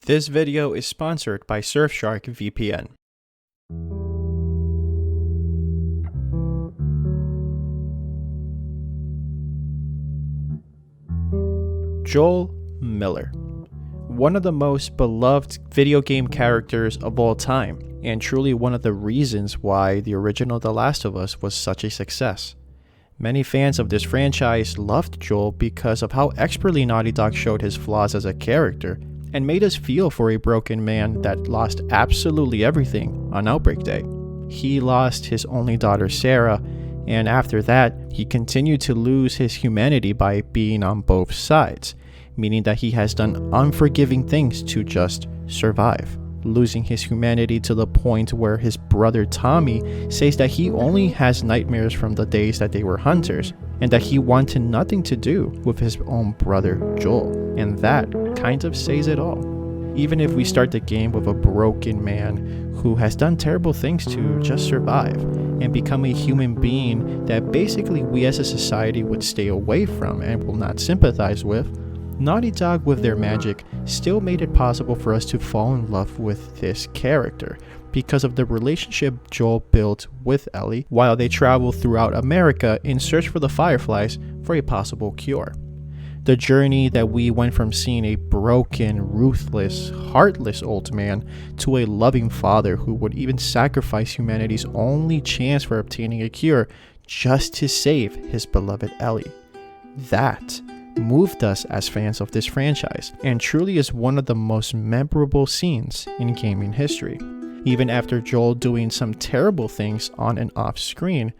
This video is sponsored by Surfshark VPN. Joel Miller, one of the most beloved video game characters of all time, and truly one of the reasons why the original The Last of Us was such a success. Many fans of this franchise loved Joel because of how expertly Naughty Dog showed his flaws as a character and made us feel for a broken man that lost absolutely everything on Outbreak Day. He lost his only daughter Sarah, and after that, he continued to lose his humanity by being on both sides, meaning that he has done unforgiving things to just survive, losing his humanity to the point where his brother Tommy says that he only has nightmares from the days that they were hunters, and that he wanted nothing to do with his own brother Joel. And that kind of says it all. Even if we start the game with a broken man who has done terrible things to just survive and become a human being that basically we as a society would stay away from and will not sympathize with, Naughty Dog with their magic still made it possible for us to fall in love with this character because of the relationship Joel built with Ellie while they traveled throughout America in search for the Fireflies for a possible cure. The journey that we went from seeing a broken, ruthless, heartless old man to a loving father who would even sacrifice humanity's only chance for obtaining a cure just to save his beloved Ellie. That moved us as fans of this franchise and truly is one of the most memorable scenes in gaming history. Even after Joel doing some terrible things on and off screen,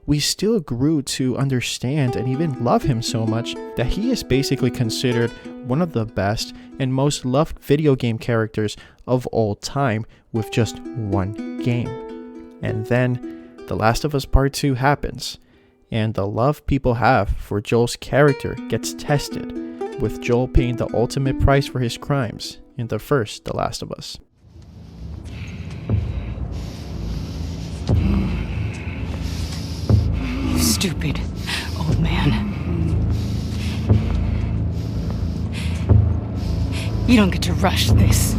we still grew to understand and even love him so much that he is basically considered one of the best and most loved video game characters of all time with just one game. And then The Last of Us Part 2 happens, and the love people have for Joel's character gets tested, with Joel paying the ultimate price for his crimes in the first The Last of Us. You stupid old man. You don't get to rush this.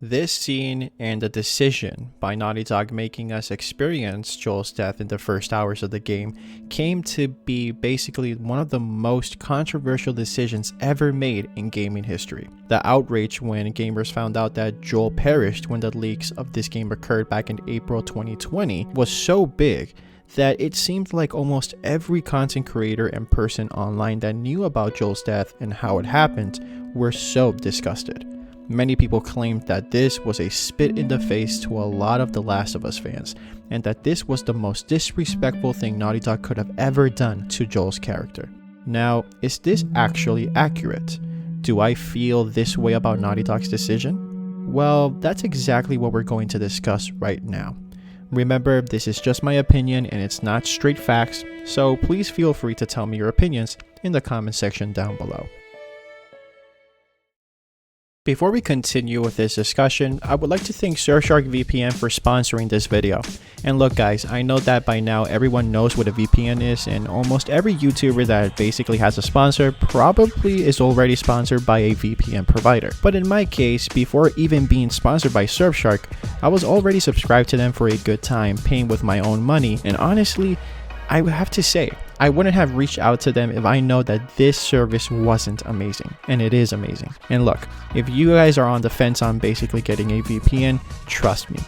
This scene and the decision by Naughty Dog making us experience Joel's death in the first hours of the game came to be basically one of the most controversial decisions ever made in gaming history. The outrage when gamers found out that Joel perished when the leaks of this game occurred back in April 2020 was so big that it seemed like almost every content creator and person online that knew about Joel's death and how it happened were so disgusted. Many people claimed that this was a spit in the face to a lot of The Last of Us fans, and that this was the most disrespectful thing Naughty Dog could have ever done to Joel's character. Now, is this actually accurate? Do I feel this way about Naughty Dog's decision? Well, that's exactly what we're going to discuss right now. Remember, this is just my opinion and it's not straight facts, so please feel free to tell me your opinions in the comment section down below. Before we continue with this discussion, I would like to thank Surfshark VPN for sponsoring this video. And look guys, I know that by now everyone knows what a VPN is, and almost every YouTuber that basically has a sponsor probably is already sponsored by a VPN provider. But in my case, before even being sponsored by Surfshark, I was already subscribed to them for a good time, paying with my own money, and honestly, I would have to say, I wouldn't have reached out to them if I know that this service wasn't amazing, and it is amazing. And look, if you guys are on the fence on basically getting a VPN, trust me,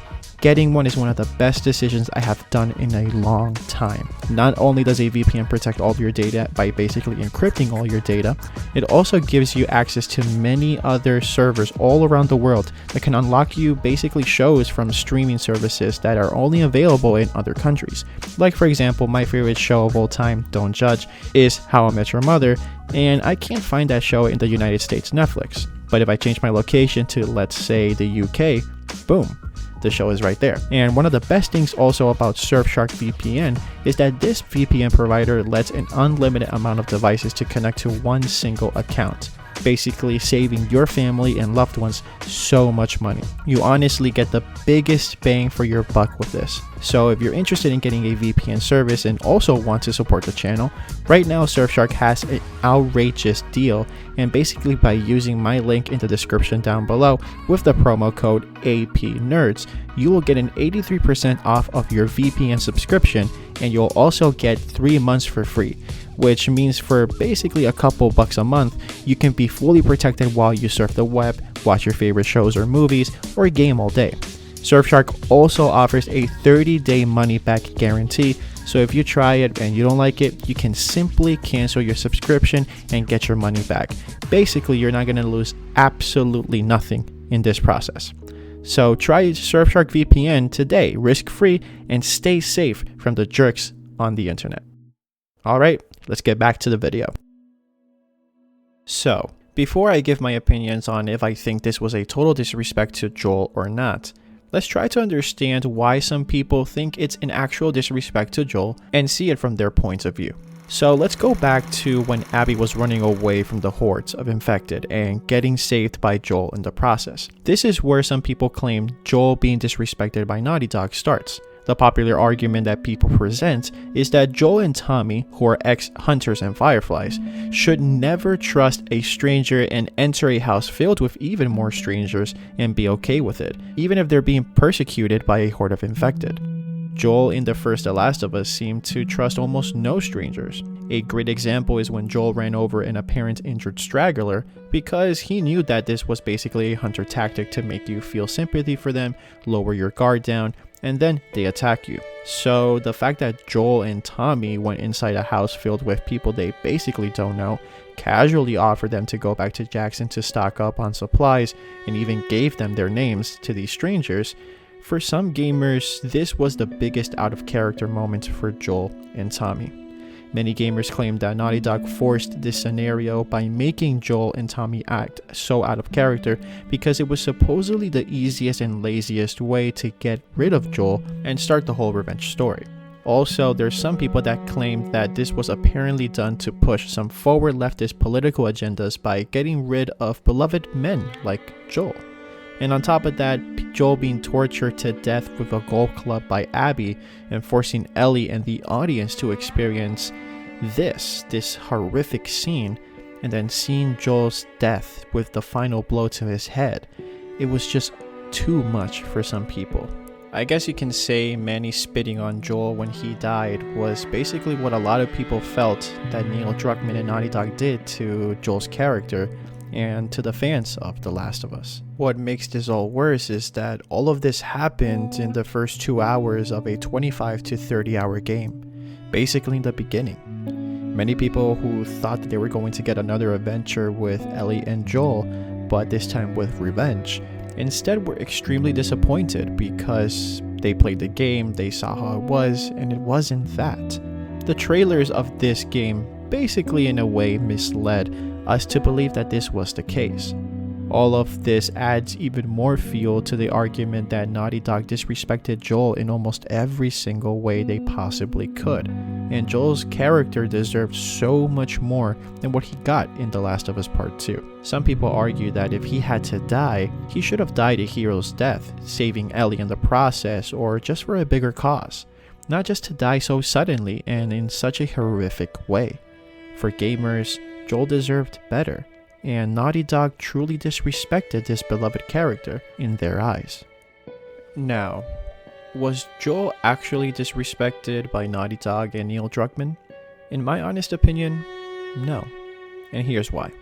getting one is one of the best decisions I have done in a long time. Not only does a VPN protect all of your data by basically encrypting all your data, it also gives you access to many other servers all around the world that can unlock you basically shows from streaming services that are only available in other countries. Like for example, my favorite show of all time, Don't Judge, is How I Met Your Mother, and I can't find that show in the United States Netflix. But if I change my location to, let's say, the UK, boom, the show is right there. And one of the best things also about Surfshark VPN is that this VPN provider lets an unlimited amount of devices to connect to one single account. basically saving your family and loved ones so much money. You honestly get the biggest bang for your buck with this. So if you're interested in getting a VPN service and also want to support the channel, right now Surfshark has an outrageous deal, and basically by using my link in the description down below with the promo code APNERDS, you will get an 83% off of your VPN subscription, and you'll also get 3 months for free, which means for basically a couple bucks a month, you can be fully protected while you surf the web, watch your favorite shows or movies, or game all day. Surfshark also offers a 30-day money-back guarantee, so if you try it and you don't like it, you can simply cancel your subscription and get your money back. Basically, you're not going to lose absolutely nothing in this process. So try Surfshark VPN today, risk-free, and stay safe from the jerks on the internet. Alright, let's get back to the video. So, before I give my opinions on if I think this was a total disrespect to Joel or not, let's try to understand why some people think it's an actual disrespect to Joel and see it from their points of view. So let's go back to when Abby was running away from the hordes of infected and getting saved by Joel in the process. This is where some people claim Joel being disrespected by Naughty Dog starts. The popular argument that people present is that Joel and Tommy, who are ex-hunters and fireflies, should never trust a stranger and enter a house filled with even more strangers and be okay with it, even if they're being persecuted by a horde of infected. Joel in the first The Last of Us seemed to trust almost no strangers. A great example is when Joel ran over an apparent injured straggler because he knew that this was basically a hunter tactic to make you feel sympathy for them, lower your guard down, and then they attack you. So the fact that Joel and Tommy went inside a house filled with people they basically don't know, casually offered them to go back to Jackson to stock up on supplies, and even gave them their names to these strangers, for some gamers, this was the biggest out of character moment for Joel and Tommy. Many gamers claim that Naughty Dog forced this scenario by making Joel and Tommy act so out of character because it was supposedly the easiest and laziest way to get rid of Joel and start the whole revenge story. Also, there's some people that claim that this was apparently done to push some forward leftist political agendas by getting rid of beloved men like Joel. And on top of that, Joel being tortured to death with a golf club by Abby and forcing Ellie and the audience to experience this horrific scene, and then seeing Joel's death with the final blow to his head. It was just too much for some people. I guess you can say Manny spitting on Joel when he died was basically what a lot of people felt that Neil Druckmann and Naughty Dog did to Joel's character and to the fans of The Last of Us. What makes this all worse is that all of this happened in the first 2 hours of a 25 to 30 hour game, basically in the beginning. Many people who thought that they were going to get another adventure with Ellie and Joel, but this time with revenge, instead were extremely disappointed because they played the game, they saw how it was, and it wasn't that. The trailers of this game basically in a way misled us to believe that this was the case. All of this adds even more fuel to the argument that Naughty Dog disrespected Joel in almost every single way they possibly could, and Joel's character deserved so much more than what he got in The Last of Us Part 2. Some people argue that if he had to die, he should have died a hero's death, saving Ellie in the process, or just for a bigger cause, not just to die so suddenly and in such a horrific way. For gamers, Joel deserved better, and Naughty Dog truly disrespected this beloved character in their eyes. Now, was Joel actually disrespected by Naughty Dog and Neil Druckmann? In my honest opinion, no. And here's why.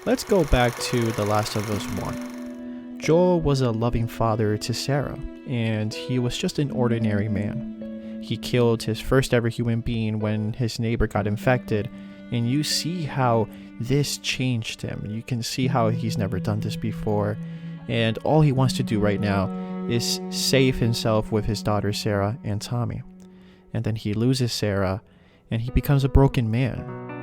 Let's go back to The Last of Us 1. Joel was a loving father to Sarah, and he was just an ordinary man. He killed his first ever human being when his neighbor got infected, and you see how this changed him. You can see how he's never done this before, and all he wants to do right now is save himself with his daughter Sarah and Tommy. And then he loses Sarah, and he becomes a broken man.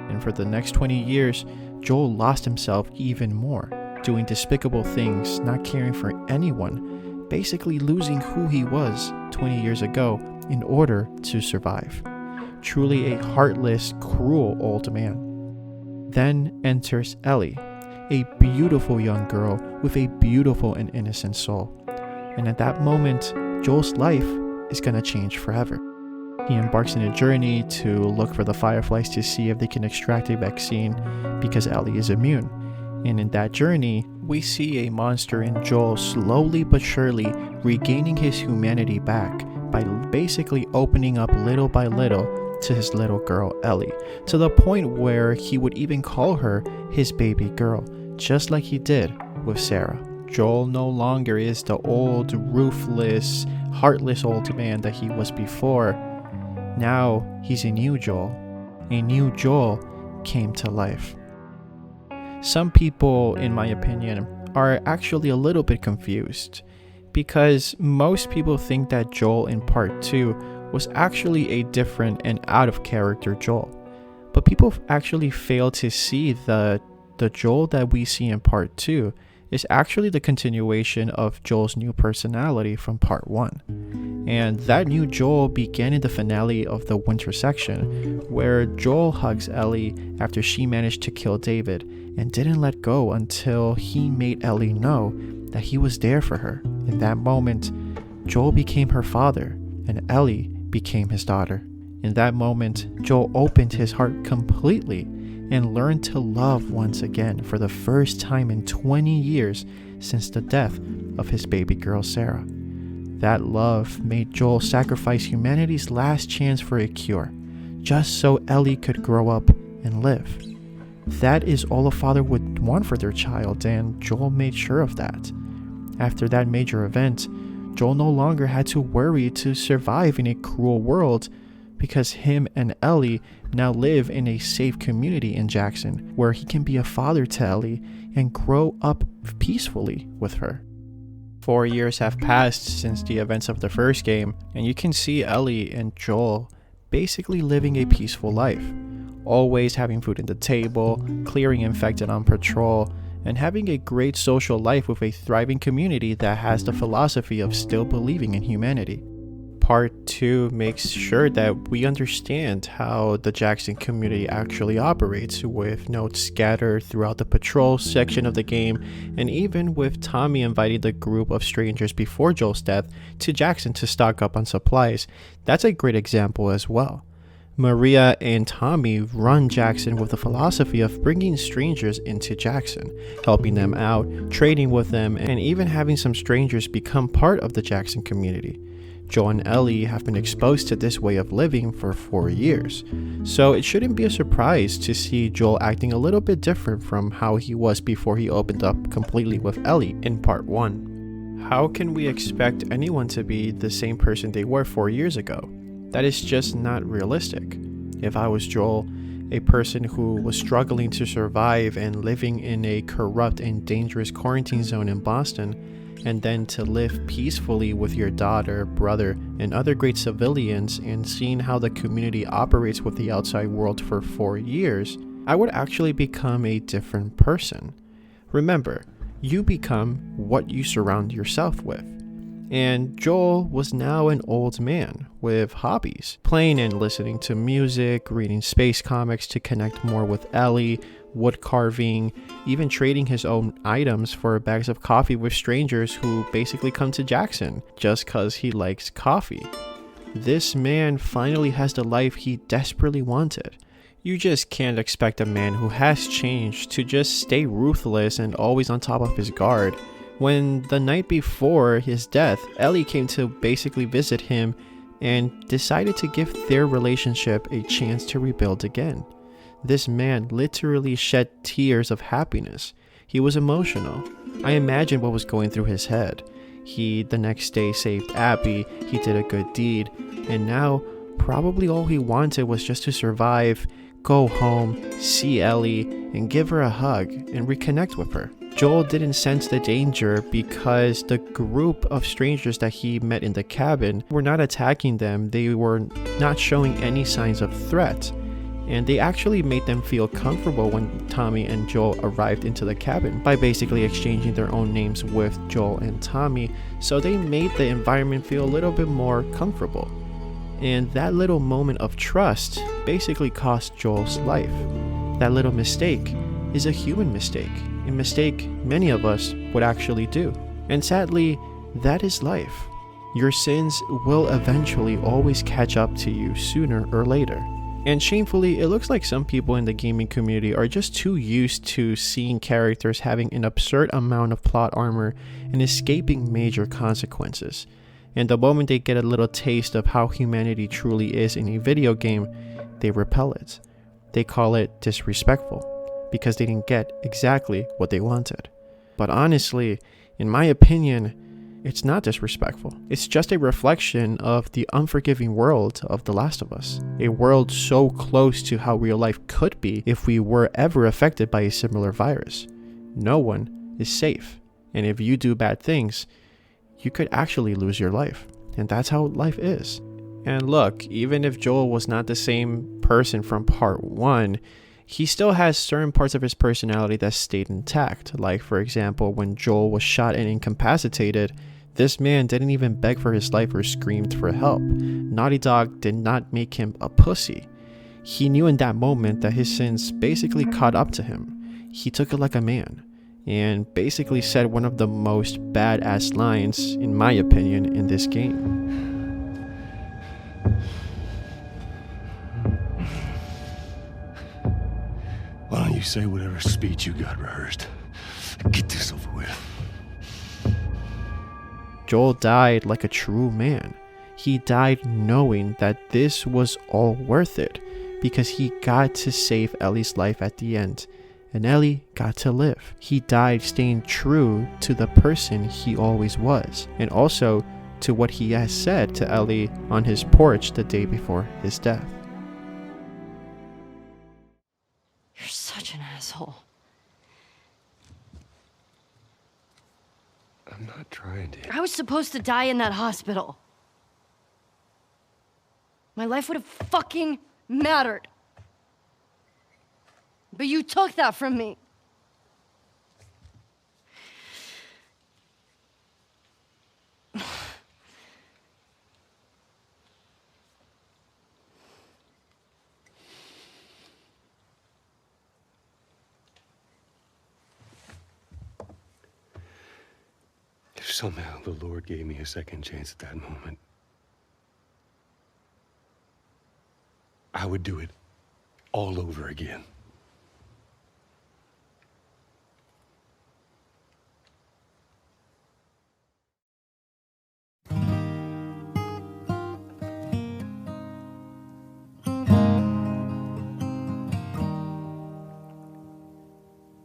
And for the next 20 years, Joel lost himself even more, doing despicable things, not caring for anyone, basically losing who he was 20 years ago in order to survive. Truly a heartless, cruel old man. Then enters Ellie, a beautiful young girl with a beautiful and innocent soul. And at that moment, Joel's life is going to change forever. He embarks on a journey to look for the Fireflies to see if they can extract a vaccine because Ellie is immune. And in that journey, we see a monster in Joel slowly but surely regaining his humanity back by basically opening up little by little to his little girl Ellie, to the point where he would even call her his baby girl, just like he did with Sarah. Joel no longer is the old, ruthless, heartless old man that he was before. Now he's a new Joel. A new Joel came to life. Some people, in my opinion, are actually a little bit confused because most people think that Joel in part 2 was actually a different and out of character Joel. But people actually fail to see the Joel that we see in part 2 is actually the continuation of Joel's new personality from part 1. And that new Joel began in the finale of the winter section, where Joel hugs Ellie after she managed to kill David and didn't let go until he made Ellie know that he was there for her. In that moment, Joel became her father and Ellie became his daughter. In that moment, Joel opened his heart completely and learned to love once again for the first time in 20 years since the death of his baby girl Sarah. That love made Joel sacrifice humanity's last chance for a cure, just so Ellie could grow up and live. That is all a father would want for their child, and Joel made sure of that. After that major event, Joel no longer had to worry to survive in a cruel world because him and Ellie now live in a safe community in Jackson where he can be a father to Ellie and grow up peacefully with her. 4 years have passed since the events of the first game, and you can see Ellie and Joel basically living a peaceful life, always having food on the table, clearing infected on patrol, and having a great social life with a thriving community that has the philosophy of still believing in humanity. Part 2 makes sure that we understand how the Jackson community actually operates, with notes scattered throughout the patrol section of the game, and even with Tommy inviting the group of strangers before Joel's death to Jackson to stock up on supplies. That's a great example as well. Maria and Tommy run Jackson with the philosophy of bringing strangers into Jackson, helping them out, trading with them, and even having some strangers become part of the Jackson community. Joel and Ellie have been exposed to this way of living for 4 years, so it shouldn't be a surprise to see Joel acting a little bit different from how he was before he opened up completely with Ellie in part 1. How can we expect anyone to be the same person they were 4 years ago? That is just not realistic. If I was Joel, a person who was struggling to survive and living in a corrupt and dangerous quarantine zone in Boston, and then to live peacefully with your daughter, brother, and other great civilians, and seeing how the community operates with the outside world for 4 years, I would actually become a different person. Remember, you become what you surround yourself with. And Joel was now an old man with hobbies, playing and listening to music, reading space comics to connect more with Ellie, wood carving, even trading his own items for bags of coffee with strangers who basically come to Jackson just cause he likes coffee. This man finally has the life he desperately wanted. You just can't expect a man who has changed to just stay ruthless and always on top of his guard. When the night before his death, Ellie came to basically visit him and decided to give their relationship a chance to rebuild again. This man literally shed tears of happiness. He was emotional. I imagine what was going through his head. He, the next day, saved Abby, he did a good deed, and now probably all he wanted was just to survive, go home, see Ellie, and give her a hug and reconnect with her. Joel didn't sense the danger because the group of strangers that he met in the cabin were not attacking them. They were not showing any signs of threat. And they actually made them feel comfortable when Tommy and Joel arrived into the cabin by basically exchanging their own names with Joel and Tommy. So they made the environment feel a little bit more comfortable. And that little moment of trust basically cost Joel's life. That little mistake, is a human mistake, a mistake many of us would actually do. And sadly, that is life. Your sins will eventually always catch up to you sooner or later. And shamefully, it looks like some people in the gaming community are just too used to seeing characters having an absurd amount of plot armor and escaping major consequences. And the moment they get a little taste of how humanity truly is in a video game, they repel it. They call it disrespectful because they didn't get exactly what they wanted. But honestly, in my opinion, it's not disrespectful. It's just a reflection of the unforgiving world of The Last of Us. A world so close to how real life could be if we were ever affected by a similar virus. No one is safe. And if you do bad things, you could actually lose your life. And that's how life is. And look, even if Joel was not the same person from part 1, he still has certain parts of his personality that stayed intact. Like, for example, when Joel was shot and incapacitated, this man didn't even beg for his life or screamed for help. Naughty Dog did not make him a pussy. He knew in that moment that his sins basically caught up to him. He took it like a man and basically said one of the most badass lines, in my opinion, in this game. Why don't you say whatever speech you got rehearsed? Get this over with. Joel died like a true man. He died knowing that this was all worth it because he got to save Ellie's life at the end, and Ellie got to live. He died staying true to the person he always was, and also to what he has said to Ellie on his porch the day before his death. You're such an asshole. I'm not trying to. I was supposed to die in that hospital. My life would have fucking mattered. But you took that from me. If somehow the Lord gave me a second chance at that moment, I would do it all over again.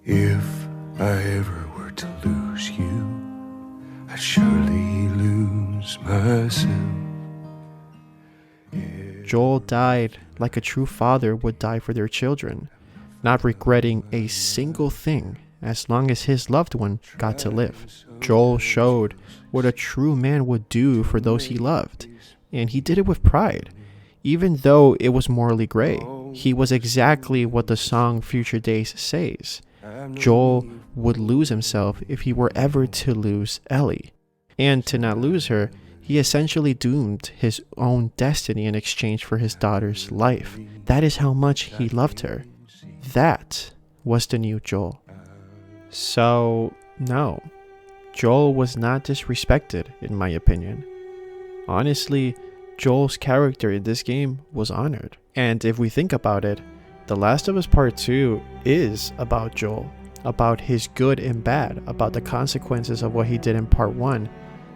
If I ever were to lose you, I'd surely lose myself. Joel died like a true father would die for their children, not regretting a single thing as long as his loved one got to live. Joel showed what a true man would do for those he loved, and he did it with pride. Even though it was morally gray, he was exactly what the song Future Days says. Joel would lose himself if he were ever to lose Ellie. And to not lose her, he essentially doomed his own destiny in exchange for his daughter's life. That is how much he loved her. That was the new Joel. So, no, Joel was not disrespected, in my opinion. Honestly, Joel's character in this game was honored. And if we think about it, The Last of Us Part 2 is about Joel, about his good and bad, about the consequences of what he did in Part 1,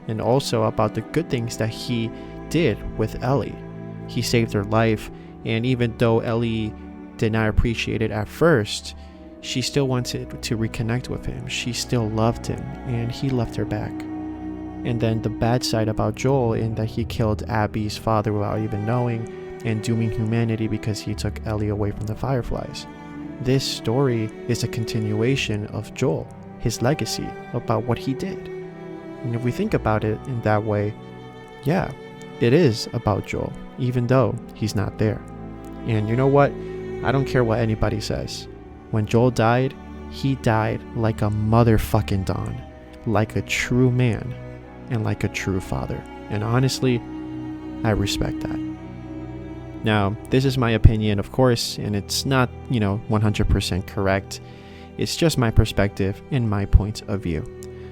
and also about the good things that he did with Ellie. He saved her life, and even though Ellie did not appreciate it at first, she still wanted to reconnect with him. She still loved him, and he loved her back. And then the bad side about Joel, in that he killed Abby's father without even knowing, and dooming humanity because he took Ellie away from the Fireflies. This story is a continuation of Joel, his legacy, about what he did. And if we think about it in that way, yeah, it is about Joel, even though he's not there. And you know what? I don't care what anybody says. When Joel died, he died like a motherfucking Don, like a true man, and like a true father. And honestly, I respect that. Now, this is my opinion, of course, and it's not, 100% correct. It's just my perspective and my point of view.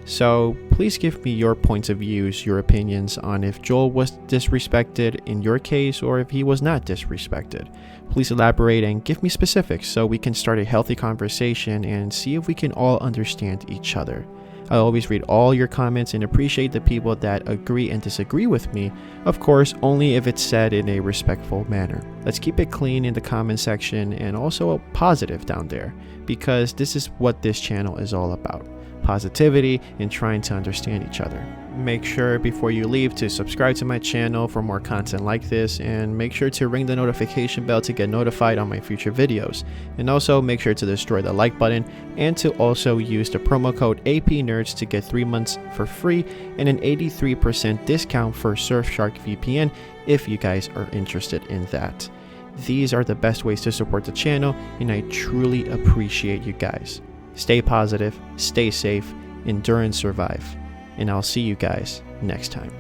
So please give me your points of views, your opinions on if Joel was disrespected in your case or if he was not disrespected. Please elaborate and give me specifics so we can start a healthy conversation and see if we can all understand each other. I always read all your comments and appreciate the people that agree and disagree with me, of course only if it's said in a respectful manner. Let's keep it clean in the comment section and also positive down there, because this is what this channel is all about. Positivity and trying to understand each other. Make sure before you leave to subscribe to my channel for more content like this, and make sure to ring the notification bell to get notified on my future videos. And also make sure to destroy the like button and to also use the promo code APNerds to get 3 months for free and an 83% discount for Surfshark VPN if you guys are interested in that. These are the best ways to support the channel and I truly appreciate you guys. Stay positive, stay safe, endure and survive. And I'll see you guys next time.